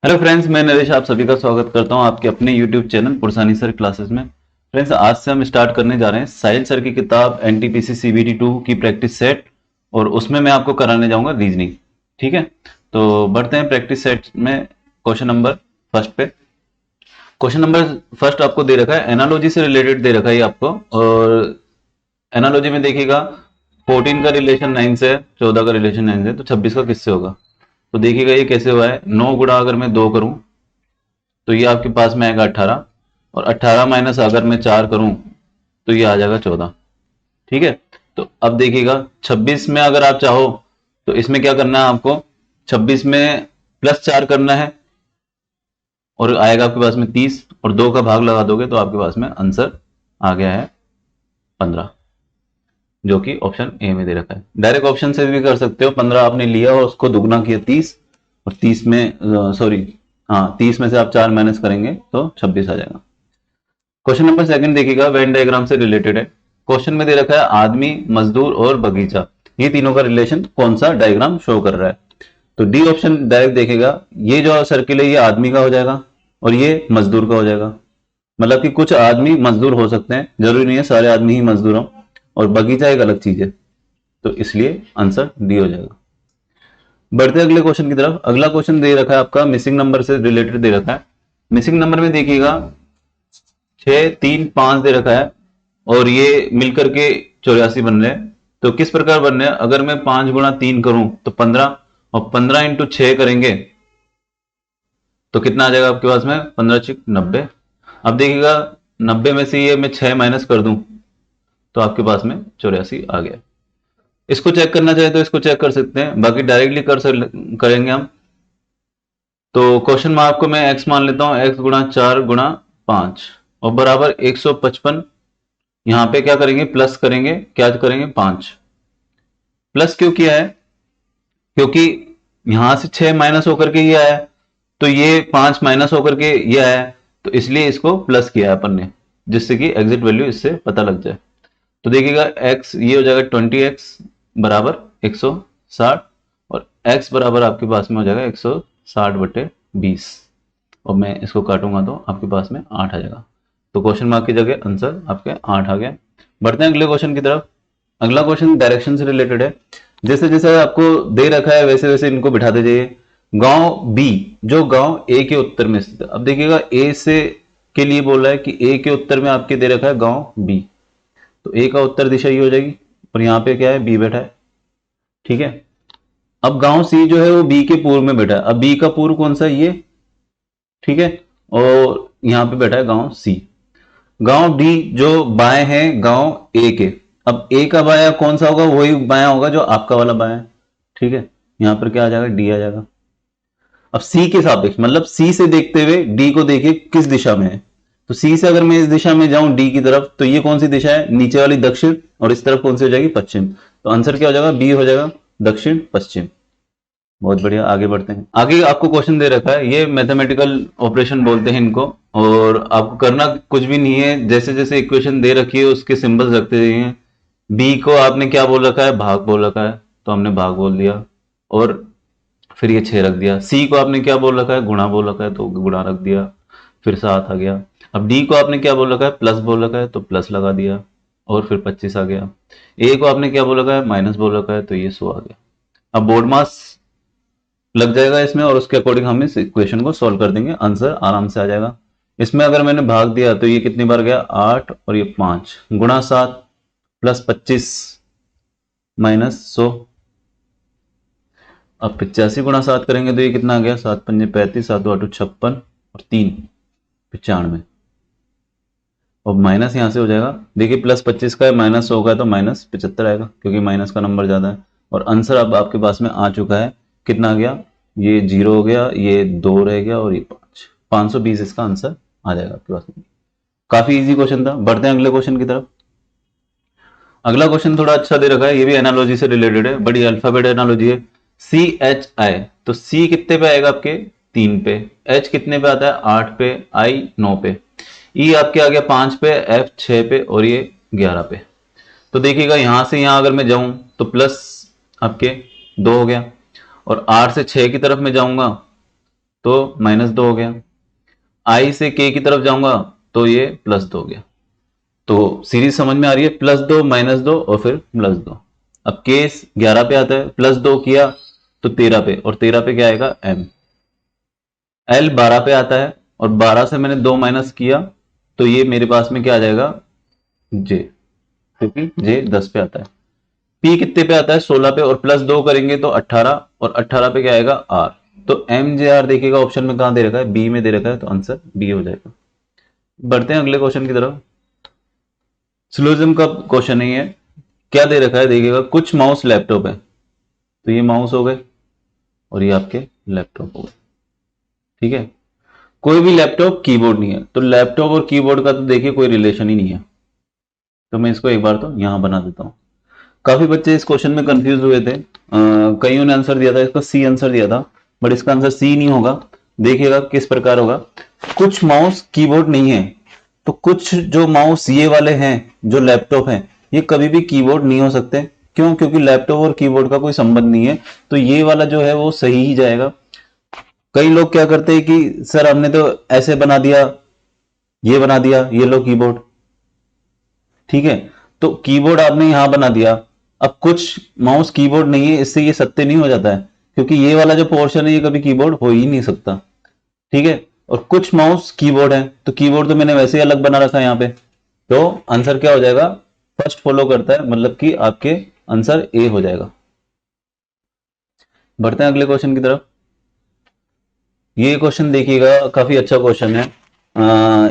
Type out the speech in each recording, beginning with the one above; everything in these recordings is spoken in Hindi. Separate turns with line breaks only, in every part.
हेलो फ्रेंड्स, मैं नरेश आप सभी का स्वागत करता हूं आपके अपने यूट्यूब चैनल पुरसानी सर क्लासेस में। फ्रेंड्स, आज से हम स्टार्ट करने जा रहे हैं साहिल सर की किताब एनटीपीसी सीबीटी 2 की प्रैक्टिस सेट, और उसमें मैं आपको कराने जाऊंगा रीजनिंग। ठीक है, तो बढ़ते हैं प्रैक्टिस सेट में। क्वेश्चन नंबर फर्स्ट पे। क्वेश्चन नंबर फर्स्ट आपको दे रखा है, एनालॉजी से रिलेटेड दे रखा है ये आपको। और एनालॉजी में देखिएगा 14 का रिलेशन 9 से है, 14 का रिलेशन 9 से, तो 26 का किससे होगा। तो देखिएगा ये कैसे हुआ है, 9 गुणा अगर मैं 2 करूं तो ये आपके पास में आएगा 18, और 18 माइनस अगर मैं 4 करूं तो ये आ जाएगा 14। ठीक है, तो अब देखिएगा 26 में अगर आप चाहो तो इसमें क्या करना है आपको, 26 में प्लस 4 करना है और आएगा आपके पास में 30, और 2 का भाग लगा दोगे तो आपके पास में आंसर आ गया है 15, जो कि ऑप्शन ए में दे रखा है। डायरेक्ट ऑप्शन से भी कर सकते हो, 15 आपने लिया और उसको दुगना किया 30, और 30 में सॉरी हाँ 30 में से आप 4 माइनस करेंगे तो 26 आ जाएगा। क्वेश्चन नंबर सेकंड देखिएगा, वेन डायग्राम से रिलेटेड है। क्वेश्चन में दे रखा है आदमी, मजदूर और बगीचा, ये तीनों का रिलेशन कौन सा डायग्राम शो कर रहा है। तो डी ऑप्शन डायरेक्ट देखेगा, ये जो सर्किल है ये आदमी का हो जाएगा और ये मजदूर का हो जाएगा। मतलब कि कुछ आदमी मजदूर हो सकते हैं, जरूरी नहीं है सारे आदमी ही मजदूर हों, और बगीचा एक अलग चीज है, तो इसलिए आंसर डी हो जाएगा। बढ़ते अगले क्वेश्चन की तरफ। अगला क्वेश्चन दे रखा है आपका मिसिंग नंबर से रिलेटेड दे रखा है। मिसिंग नंबर में देखिएगा 6, 3, 5 दे रखा है, और ये मिलकर के 84 बन रहे हैं। तो किस प्रकार बन रहे हैं, अगर मैं 5 गुणा 3 करूं तो 15, और 15 इंटू 6 करेंगे तो कितना आ जाएगा आपके पास में, 15 6 90। अब देखिएगा 90 में से ये मैं 6 माइनस कर दूं तो आपके पास में 84 आ गया। इसको चेक करना चाहे तो इसको चेक कर सकते हैं, बाकी डायरेक्टली करेंगे हम। तो क्वेश्चन मार्क को मैं x मान लेता हूं, x गुणा 4 गुणा 5 और बराबर 155। यहां पे क्या करेंगे, प्लस करेंगे, क्या करेंगे 5। प्लस क्यों किया है, क्योंकि यहां से 6 माइनस होकर के ये आया, तो ये 5 माइनस होकर के ये आया, तो इसलिए इसको प्लस किया है अपन ने, जिससे कि एग्जिट वैल्यू इससे पता लग जाए। तो देखिएगा x ये हो जाएगा 20x बराबर 160, और x बराबर आपके पास में हो जाएगा 160/20, और मैं इसको काटूंगा तो आपके पास में 8 आ जाएगा। तो क्वेश्चन मार्क की जगह आंसर आपके 8 आ गया। बढ़ते हैं अगले क्वेश्चन की तरफ। अगला क्वेश्चन डायरेक्शन से रिलेटेड है। जैसे जैसे आपको दे रखा है वैसे वैसे इनको बिठाते जाइए। गांव बी जो गांव ए के उत्तर में स्थित है। अब देखिएगा ए से के लिए बोल रहा है कि ए के उत्तर में आपके दे रखा है गांव बी, तो ए का उत्तर दिशा ये हो जाएगी, और यहां पे क्या है, बी बैठा है। ठीक है, अब गांव सी जो है वो बी के पूर्व में बैठा है। अब बी का पूर्व कौन सा है, ये। ठीक है, और यहां पे बैठा है गांव सी। गांव डी जो बाएं है गांव ए के। अब ए का बाया कौन सा होगा, वही बाया होगा जो आपका वाला बाया है। ठीक है, यहां पर क्या आ जाएगा, डी आ जाएगा। अब सी के सापेक्ष, मतलब सी से देखते हुए डी को देखिए किस दिशा में है। तो सी से अगर मैं इस दिशा में जाऊं डी की तरफ, तो ये कौन सी दिशा है, नीचे वाली दक्षिण, और इस तरफ कौन सी हो जाएगी, पश्चिम। तो आंसर क्या हो जाएगा, बी हो जाएगा, दक्षिण पश्चिम। बहुत बढ़िया, आगे बढ़ते हैं। आगे आपको क्वेश्चन दे रखा है, ये मैथमेटिकल ऑपरेशन बोलते हैं इनको, और आपको करना कुछ भी नहीं है, जैसे जैसे इक्वेशन दे रखी है उसके सिंबल्स रखते जाइए। बी को आपने क्या बोल रखा है, भाग बोल रखा है, तो हमने भाग बोल दिया, और फिर ये 6 रख दिया। सी को आपने क्या बोल रखा है, गुणा बोल रखा है, तो गुणा रख दिया, फिर 7 आ गया। अब डी को आपने क्या बोल रखा है, प्लस बोल रखा है, तो प्लस लगा दिया, और फिर 25 आ गया। ए को आपने क्या बोल रखा है, माइनस बोल रखा है, तो ये 100 आ गया। अब बोर्ड मास लग जाएगा इसमें, और उसके अकॉर्डिंग हम इस इक्वेशन को सॉल्व कर देंगे, आंसर आराम से आ जाएगा। इसमें अगर मैंने भाग दिया तो ये कितनी बार गया, 8, और ये 5 गुणा 7 प्लस 25 माइनस 100। अब 85 गुणा 7 करेंगे तो ये कितना आ गया, 7 पंजे 35, 7 8 56, और 3 95, और माइनस यहां से हो जाएगा। देखिए प्लस 25 का है, माइनस 100 का है, तो माइनस 75 आएगा, क्योंकि माइनस का नंबर ज्यादा है। और आंसर अब आपके पास में आ चुका है, कितना आ गया, ये 0 हो गया, ये 2 रह गया, और ये 5, 520 इसका आंसर आ जाएगा आपके पास में। काफी इजी क्वेश्चन था। बढ़ते हैं अगले क्वेश्चन की तरफ। अगला क्वेश्चन थोड़ा अच्छा दे रखा है, ये भी एनालॉजी से रिलेटेड है, बड़ी अल्फाबेट एनालॉजी है। सी एच आई, तो सी कितने पे आएगा आपके, 3 पे। एच कितने पे आता है, 8 पे। आई 9 पे। ई आपके आ गया 5 पे, एफ 6 पे, और ये 11 पे। तो देखिएगा यहां से यहां अगर मैं जाऊं तो प्लस आपके 2 हो गया। और R से 6 की तरफ मैं जाऊंगा तो -2 हो गया। I से K की तरफ जाऊंगा तो ये +2 हो गया। तो सीरीज समझ में आ रही है, +2 -2 और फिर +2। अब केस 11 पे आता है, +2 किया तो 13 पे, और 13 पे क्या आएगा M। L 12 पे आता है और 12 से मैंने 2 माइनस किया तो ये मेरे पास में क्या आ जाएगा J, क्योंकि J 10 पे आता है। P कितने पे आता है 16 पे, और +2 करेंगे तो 18, और 18 पे क्या आएगा R। तो MJR देखिएगा ऑप्शन में कहां दे रखा है, बी में दे रखा है, तो आंसर बी हो जाएगा। बढ़ते हैं अगले क्वेश्चन की तरफ। सिलोजिज्म का क्वेश्चन नहीं है। क्या दे रखा है देखिएगा, कुछ माउस लैपटॉप है, तो ये माउस हो गए और ये आपके लैपटॉप हो गए। ठीक है, कोई भी लैपटॉप कीबोर्ड नहीं है, तो लैपटॉप और कीबोर्ड का तो देखिए कोई रिलेशन ही नहीं है। तो मैं इसको एक बार तो यहां बना देता हूं। काफी बच्चे इस क्वेश्चन में कंफ्यूज हुए थे, कईयों ने आंसर दिया था, इसका सी आंसर दिया था, बट इसका आंसर सी नहीं होगा। देखिएगा किस प्रकार होगा। कुछ माउस कीबोर्ड नहीं है, तो कुछ जो माउस ये वाले हैं जो लैपटॉप हैं, ये कभी भी कीबोर्ड नहीं हो सकते। क्यों? क्योंकि लैपटॉप और कीबोर्ड का कोई संबंध नहीं है, तो ये वाला जो है वो सही ही जाएगा। कई लोग क्या करते हैं कि सर हमने तो ऐसे बना दिया, ये बना दिया, ये लो कीबोर्ड। ठीक है, तो कीबोर्ड आपने यहां बना दिया। अब कुछ माउस कीबोर्ड नहीं है, इससे ये सत्य नहीं हो जाता है, क्योंकि ये वाला जो पोर्शन है ये कभी कीबोर्ड हो ही नहीं सकता। ठीक है, और कुछ माउस कीबोर्ड है, तो कीबोर्ड तो मैंने वैसे ही अलग बना रखा है यहाँ पे। तो आंसर क्या हो जाएगा, फर्स्ट फॉलो करता है, मतलब कि आपके आंसर ए हो जाएगा। बढ़ते हैं अगले क्वेश्चन की तरफ। ये क्वेश्चन देखिएगा, काफी अच्छा क्वेश्चन है।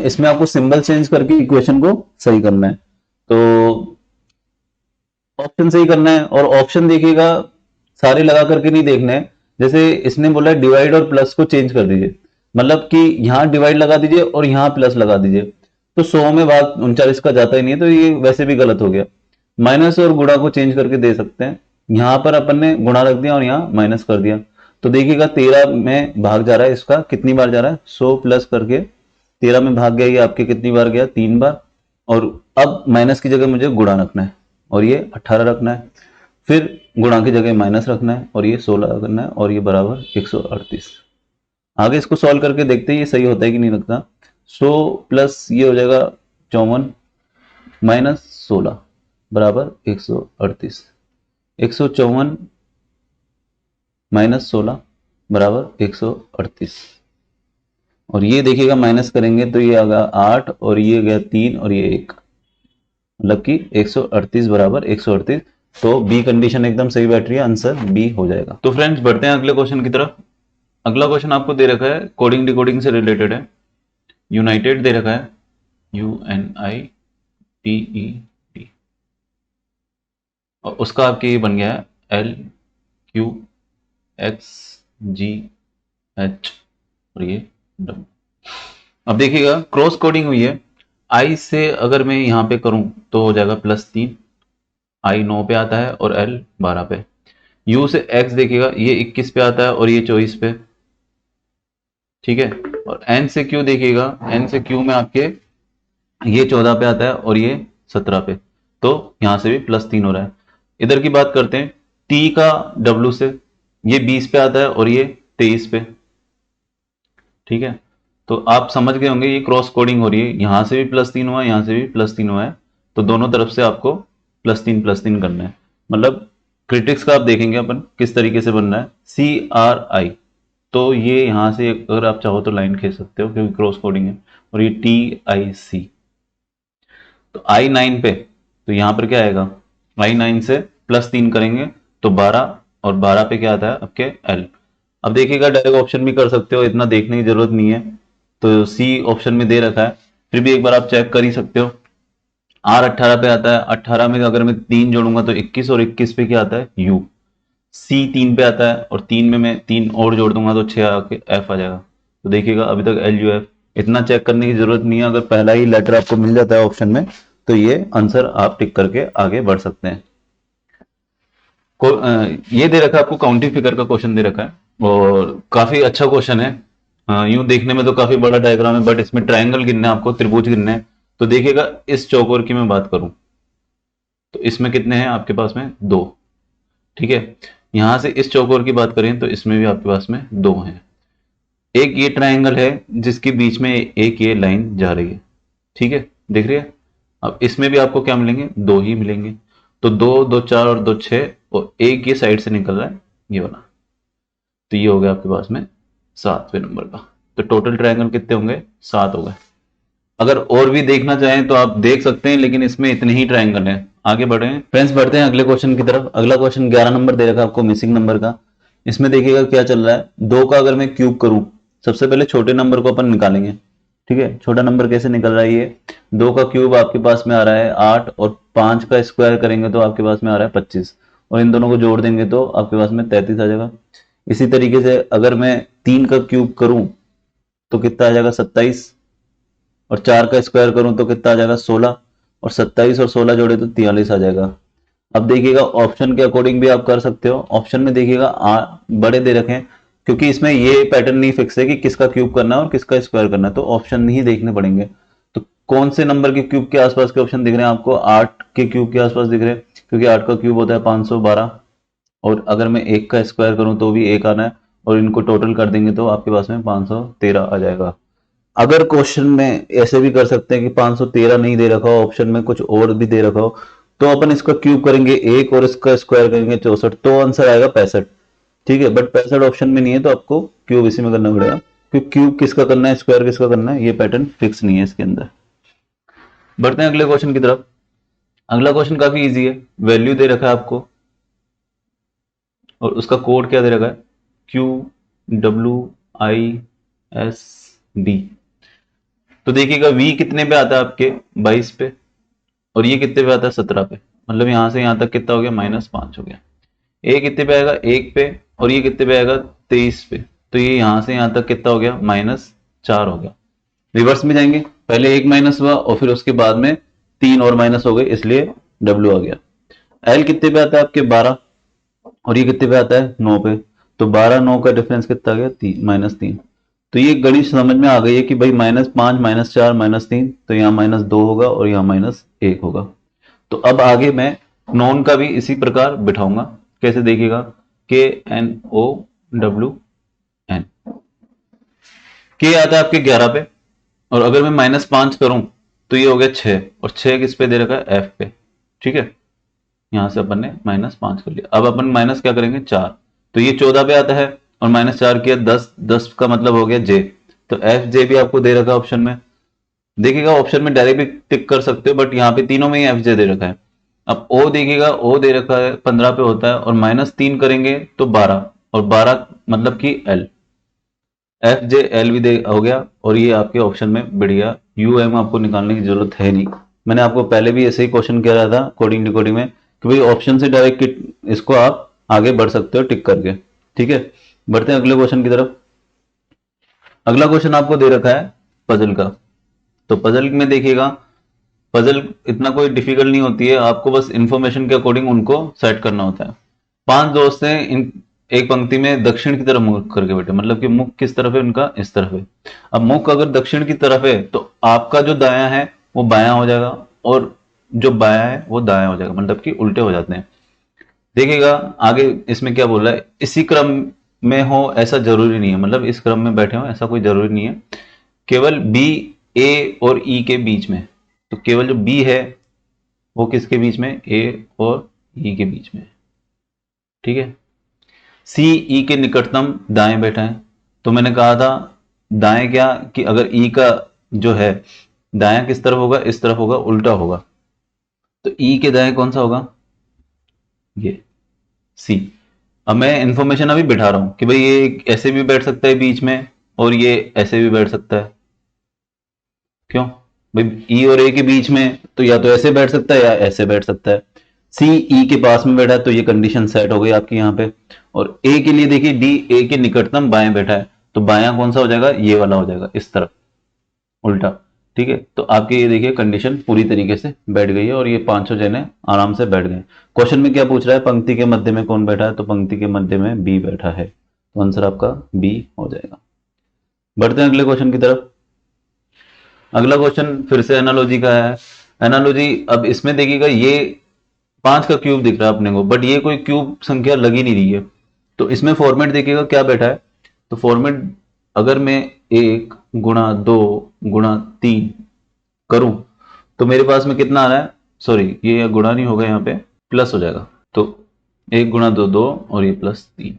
इसमें आपको सिंबल चेंज करके इक्वेशन को सही करना है। तो ऑप्शन सही करना है, और ऑप्शन देखिएगा सारे लगा करके नहीं देखना है। जैसे इसने बोला डिवाइड और प्लस को चेंज कर दीजिए, मतलब कि यहां डिवाइड लगा दीजिए और यहां प्लस लगा दीजिए, तो 100 में भाग 39 का जाता ही नहीं है, तो ये वैसे भी गलत हो गया। माइनस और गुणा को चेंज करके दे सकते हैं। यहां पर अपन ने गुणा रख दिया और यहां माइनस कर दिया, तो देखिएगा 13 में भाग जा रहा है, इसका कितनी बार जा रहा है, 100 प्लस करके 13 में भाग गया, ये आपके कितनी बार गया, 3 बार। और अब माइनस की जगह मुझे गुणा रखना है और ये 18 रखना है, फिर गुणा की जगह माइनस रखना है और ये 16 रखना है, और ये बराबर 138। आगे इसको सॉल्व करके देखते हैं ये सही होता है कि नहीं लगता। 100 प्लस ये हो जाएगा 54 माइनस 16 बराबर 138। 154 माइनस 16 बराबर 138। और ये देखिएगा माइनस करेंगे तो ये आ गया 8, और ये गया 3, और ये 1, मतलब कि 138 बराबर 138। तो बी कंडीशन एकदम सही बैठ रही है, आंसर बी हो जाएगा। तो फ्रेंड्स बढ़ते हैं अगले क्वेश्चन की तरफ। अगला क्वेश्चन आपको दे रखा है, कोडिंग डिकोडिंग से रिलेटेड है। यूनाइटेड दे रखा है, UNITED, और उसका आपके ये बन गया है LQXGH, और ये W। अब देखिएगा क्रॉस कोडिंग हुई है। आई से अगर मैं यहां पे करूं तो हो जाएगा +3, आई 9 पे आता है और L 12 पे। U से X देखिएगा, ये 21 पे आता है और ये 24 पे। ठीक है, और N से Q देखिएगा, N से Q में आपके ये 14 पे आता है और ये 17 पे, तो यहां से भी +3 हो रहा है। इधर की बात करते हैं, T का W से, ये 20 पे आता है और ये 23 पे। ठीक है, तो आप समझ गए होंगे ये क्रॉस कोडिंग हो रही है, यहां से भी +3 हुआ है, यहां से भी +3 हुआ है, तो दोनों तरफ से आपको +3 करना है। मतलब क्रिटिक्स का आप देखेंगे अपन किस तरीके से बन रहा है, CRI, तो ये यहां से अगर आप चाहो तो लाइन खींच सकते हो क्योंकि क्रॉस कोडिंग है, और ये TIC। तो I9 पे, तो यहां पर क्या आएगा, I9 से +3 करेंगे तो 12, और 12 पे क्या आता है आपके L। अब देखिएगा डायरेक्ट ऑप्शन भी कर सकते हो, इतना देखने की जरूरत नहीं है, तो सी ऑप्शन में दे रखा है, फिर भी एक बार आप चेक कर ही सकते हो। R 18 पे आता है, 18 में अगर मैं 3 जोड़ूंगा तो 21, और 21 पे क्या आता है U। C 3 पे आता है, और 3 में मैं 3 और जोड़ दूंगा तो 6 आके F आ जाएगा। तो देखिएगा अभी तक LUF, इतना चेक करने की जरूरत नहीं है, अगर पहला ही लेटर आपको मिल जाता है ऑप्शन में तो ये आंसर आप टिक करके आगे बढ़ सकते हैं। ये दे रखा है आपको, काउंटिंग फिगर का क्वेश्चन दे रखा है और काफी अच्छा क्वेश्चन है। यूं देखने में तो काफी बड़ा डायग्राम है, बट इसमें ट्रायंगल गिनना है आपको, त्रिभुज गिनना है। तो देखिएगा इस चौकोर की मैं बात करूं तो इसमें कितने हैं आपके पास में, 2। ठीक है, यहां से इस चौकोर की बात करें तो इसमें भी आपके पास में दो हैं। एक ये ट्राइंगल है जिसके बीच में एक ये लाइन जा रही है, ठीक है, दिख रही है। अब इसमें भी आपको क्या मिलेंगे, दो ही मिलेंगे। तो दो, दो चार और दो छह, और एक ये साइड से निकल रहा है ये वाला। तो ये हो गया आपके पास में 7वें नंबर का। तो टोटल ट्राइंगल कितने होंगे, 7 हो गए। अगर और भी देखना चाहें तो आप देख सकते हैं, लेकिन इसमें इतने ही ट्राइंगल हैं। आगे बढ़े फ्रेंड्स, बढ़ते हैं अगले क्वेश्चन की तरफ। अगला क्वेश्चन 11 नंबर दे रखा है आपको, मिसिंग नंबर का। इसमें देखिएगा क्या चल रहा है। 2 का अगर मैं क्यूब करूं, सबसे पहले छोटे नंबर को अपन निकालेंगे, ठीक है। छोटा नंबर कैसे निकल रहा है, ये 2 का क्यूब आपके पास में आ रहा है 8, और 5 का स्क्वायर करेंगे तो आपके पास में आ रहा है 25, और इन दोनों को जोड़ देंगे तो आपके पास में 33 आ जाएगा। इसी तरीके से अगर मैं 3 का क्यूब करूं तो कितना आ जाएगा, 27, और 4 का स्क्वायर करूं तो कितना आ जाएगा, 16, और 27 और 16 जोड़े तो 43 आ जाएगा। अब देखिएगा ऑप्शन के अकॉर्डिंग भी आप कर सकते हो। ऑप्शन में देखिएगा बड़े दे रखे हैं, क्योंकि इसमें ये पैटर्न नहीं फिक्स है कि किसका क्यूब करना है और किसका स्क्वायर करना है, तो ऑप्शन ही देखने पड़ेंगे। तो कौन से नंबर के क्यूब के आसपास के ऑप्शन दिख रहे हैं आपको, 8 के क्यूब के आसपास दिख रहे हैं, क्योंकि 8 का क्यूब होता है 512, और अगर मैं 1 का स्क्वायर करूं तो भी 1 आना है, और इनको टोटल कर देंगे तो आपके पास में 513 आ जाएगा। अगर क्वेश्चन में ऐसे भी कर सकते हैं कि 513 नहीं दे रखा हो, ऑप्शन में कुछ और भी दे रखा हो, तो अपन इसका क्यूब करेंगे 1 और इसका स्क्वायर करेंगे 64, तो आंसर आएगा 65, ठीक है। बट 65 ऑप्शन में नहीं है, तो आपको क्यूब इसी में करना पड़ेगा, क्योंकि क्यूब किसका करना है, स्क्वायर किसका करना है, ये पैटर्न फिक्स नहीं है इसके अंदर। बढ़ते हैं अगले क्वेश्चन की तरफ। अगला क्वेश्चन काफी इजी है। वैल्यू दे रखा है आपको, और उसका कोड क्या दे रखा है, QWISD। तो देखिएगा v कितने पे आता है आपके, 22 पे, और ये कितने पे आता है, 17 पे। मतलब यहां से यहां तक कितना हो गया, -5 हो गया। ए कितने पे आएगा, 1 पे, और ये कितने पे आएगा, 23 पे। तो ये यहां से यहां तक कितना हो गया, -4 हो गया। रिवर्स में जाएंगे, पहले 1 माइनस हुआ और फिर उसके बाद में 3 और माइनस हो गए, इसलिए W आ गया। एल कितने पे आता है आपके, 12, और ये कितने पे आता है, 9 पे। तो 12 9 का डिफरेंस कितना आ गया, -3। तो ये गणित समझ में आ गई है कि भाई -5 -4 -3, तो यहाँ -2 होगा और यहाँ -1 होगा। तो अब आगे मैं नॉन का भी इसी प्रकार बिठाऊंगा। कैसे देखिएगा, KNOWN, के आता है आपके 11 पे, और अगर मैं -5 करूं तो ये हो गया 6, और 6 किस पे दे रखा है, F पे, ठीक है। यहां से अपन ने -5 कर लिया। अब अपन माइनस क्या करेंगे, 4, तो ये 14 पे आता है, और -4 किया 10, 10 का मतलब हो गया J। तो FJ भी आपको दे रखा है ऑप्शन में। देखिएगा ऑप्शन में डायरेक्ट भी टिक कर सकते हो, बट यहाँ पे तीनों में ही FJ दे रखा है। अब O देखिएगा, O दे रखा है 15 पे होता है, और -3 करेंगे तो 12, और 12 मतलब कि L, FJ L भी दे हो गया, और ये आपके ऑप्शन में बढ़िया। UM आपको निकालने की जरूरत है नहीं। मैंने आपको पहले भी ऐसे ही क्वेश्चन किया रहा था कोडिंग डिकोडिंग में, कि भाई ऑप्शन से डायरेक्ट इसको आप आगे बढ़ सकते हो टिक करके, ठीक है। बढ़ते हैं अगले क्वेश्चन की तरफ। अगला क्वेश्चन आपको दे रखा है पजल का। तो पजल में देखिएगा, पजल इतना कोई डिफिकल्ट नहीं होती है, आपको बस इंफॉर्मेशन के अकॉर्डिंग उनको सेट करना होता है। 5 दोस्त हैं, इन एक पंक्ति में दक्षिण की तरफ मुख करके बैठे, मतलब कि मुख किस तरफ है उनका, इस तरफ है। अब मुख अगर दक्षिण की तरफ है तो आपका जो दायां है वो बायां हो जाएगा, और जो बायां है वो दायां हो जाएगा, मतलब कि उल्टे हो जाते हैं। देखिएगा आगे इसमें क्या बोल रहा है, इसी क्रम में हो ऐसा जरूरी नहीं है, मतलब इस क्रम में बैठे हो ऐसा कोई जरूरी नहीं है। केवल बी, ए और ई के बीच में। तो केवल जो बी है वो किसके बीच में, ए और ई के बीच में, ठीक है। सी ई के निकटतम दाएं बैठा है। तो मैंने कहा था दाएं क्या, कि अगर ई का जो है दायां किस तरफ होगा, इस तरफ होगा, उल्टा होगा। तो ई के दाएं कौन सा होगा, ये सी। अब मैं इंफॉर्मेशन अभी बिठा रहा हूं कि भाई ये ऐसे भी बैठ सकता है बीच में, और ये ऐसे भी बैठ सकता है। क्यों भाई, ई और ए के बीच में तो या तो ऐसे बैठ सकता है या ऐसे बैठ सकता है। सी ई के पास में बैठा है, तो ये कंडीशन सेट हो गई आपकी यहाँ पे। और ए के लिए देखिए, डी ए के निकटतम बाएं बैठा है, तो बायां कौन सा हो जाएगा, ये वाला हो जाएगा, इस तरफ उल्टा, ठीक है। तो आपकी ये देखिए कंडीशन पूरी तरीके से बैठ गई है, और ये 500 जने आराम से बैठ गए। क्वेश्चन में क्या पूछ रहा है, पंक्ति के मध्य में कौन बैठा है, तो पंक्ति के मध्य में बी बैठा है, तो आंसर आपका बी हो जाएगा। बढ़ते हैं अगले क्वेश्चन की तरफ। अगला क्वेश्चन फिर से एनालॉजी का है। एनालॉजी, अब इसमें देखिएगा ये 5 का क्यूब दिख रहा है अपने को, बट ये कोई क्यूब संख्या लग ही नहीं रही है। तो इसमें फॉर्मेट देखिएगा क्या बैठा है। तो फॉर्मेट अगर मैं 1 गुणा 2 गुणा 3 करूं तो मेरे पास में कितना आ रहा है, सॉरी ये गुणा नहीं होगा, यहाँ पे प्लस हो जाएगा। तो 1 गुणा 2 2 और ये प्लस 3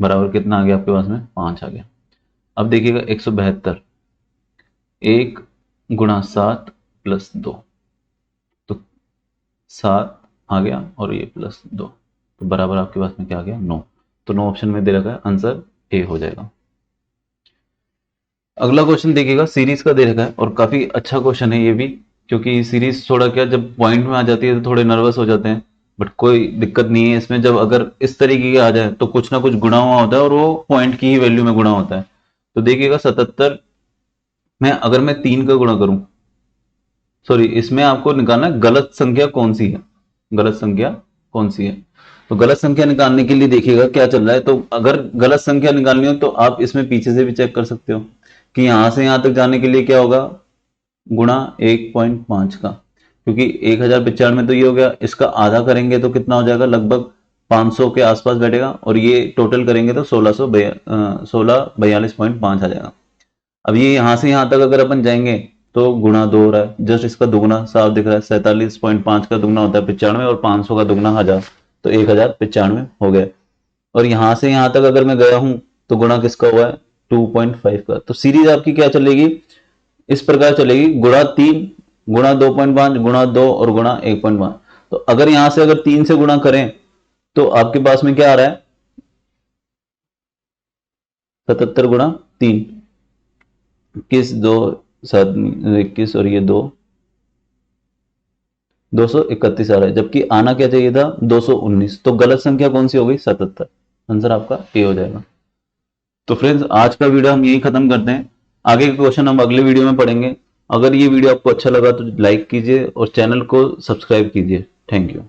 बराबर कितना आ गया आपके पास में 5 आ गया। अब देखिएगा 172, 1 गुणा 7 प्लस 2, तो 7 आ गया और ये प्लस 2, तो बराबर आपके पास में क्या आ गया 9। तो 9 ऑप्शन में दे रखा है, आंसर ए हो जाएगा। अगला क्वेश्चन देखिएगा, सीरीज का दे रखा है और काफी अच्छा क्वेश्चन है ये भी, क्योंकि सीरीज थोड़ा क्या जब पॉइंट में आ जाती है तो थोड़े नर्वस हो जाते हैं, बट कोई दिक्कत नहीं है इसमें। जब अगर इस तरीके की आ जाए तो कुछ ना कुछ गुणा हुआ होता है और वो पॉइंट की ही वैल्यू में गुणा होता है। तो देखिएगा 77 में अगर मैं 3 का गुणा करूं, सॉरी इसमें आपको निकालना है गलत संख्या कौन सी है, गलत संख्या कौन सी है। तो गलत संख्या निकालने के लिए देखिएगा क्या चल रहा है। तो अगर गलत संख्या निकालनी हो तो आप इसमें पीछे से भी चेक कर सकते हो कि यहां से यहां तक जाने के लिए क्या होगा, गुणा 1.5 का, क्योंकि 1095 तो ये हो गया, इसका आधा करेंगे तो कितना हो जाएगा, लगभग 500 के आसपास बैठेगा, और ये टोटल करेंगे तो 1642.5 आ जाएगा। अब ये यहां से यहां तक अगर अपन जाएंगे तो गुणा 2 हो रहा है, जस्ट इसका दुगना साफ दिख रहा है, 47.5 का दुगना होता है 95 और 500 का दुगना 1000, तो 1095 हो गया। और यहां से यहां तक अगर मैं गया हूं तो गुणा किसका हुआ है 2.5 का। तो सीरीज आपकी क्या चलेगी, इस प्रकार चलेगी, गुणा 3 गुणा 2.5 गुणा 2 और गुणा 1.5। तो अगर यहां से अगर 3 से गुणा करें तो आपके पास में क्या आ रहा है 77 गुणा 3, 21 2 7 21 और ये 2 231 आ रहा है, जबकि आना क्या चाहिए था 219। तो गलत संख्या कौन सी हो गई 77, आंसर आपका ए हो जाएगा। तो फ्रेंड्स आज का वीडियो हम यही खत्म करते हैं, आगे के क्वेश्चन हम अगले वीडियो में पढ़ेंगे। अगर ये वीडियो आपको अच्छा लगा तो लाइक कीजिए और चैनल को सब्सक्राइब कीजिए। Thank you.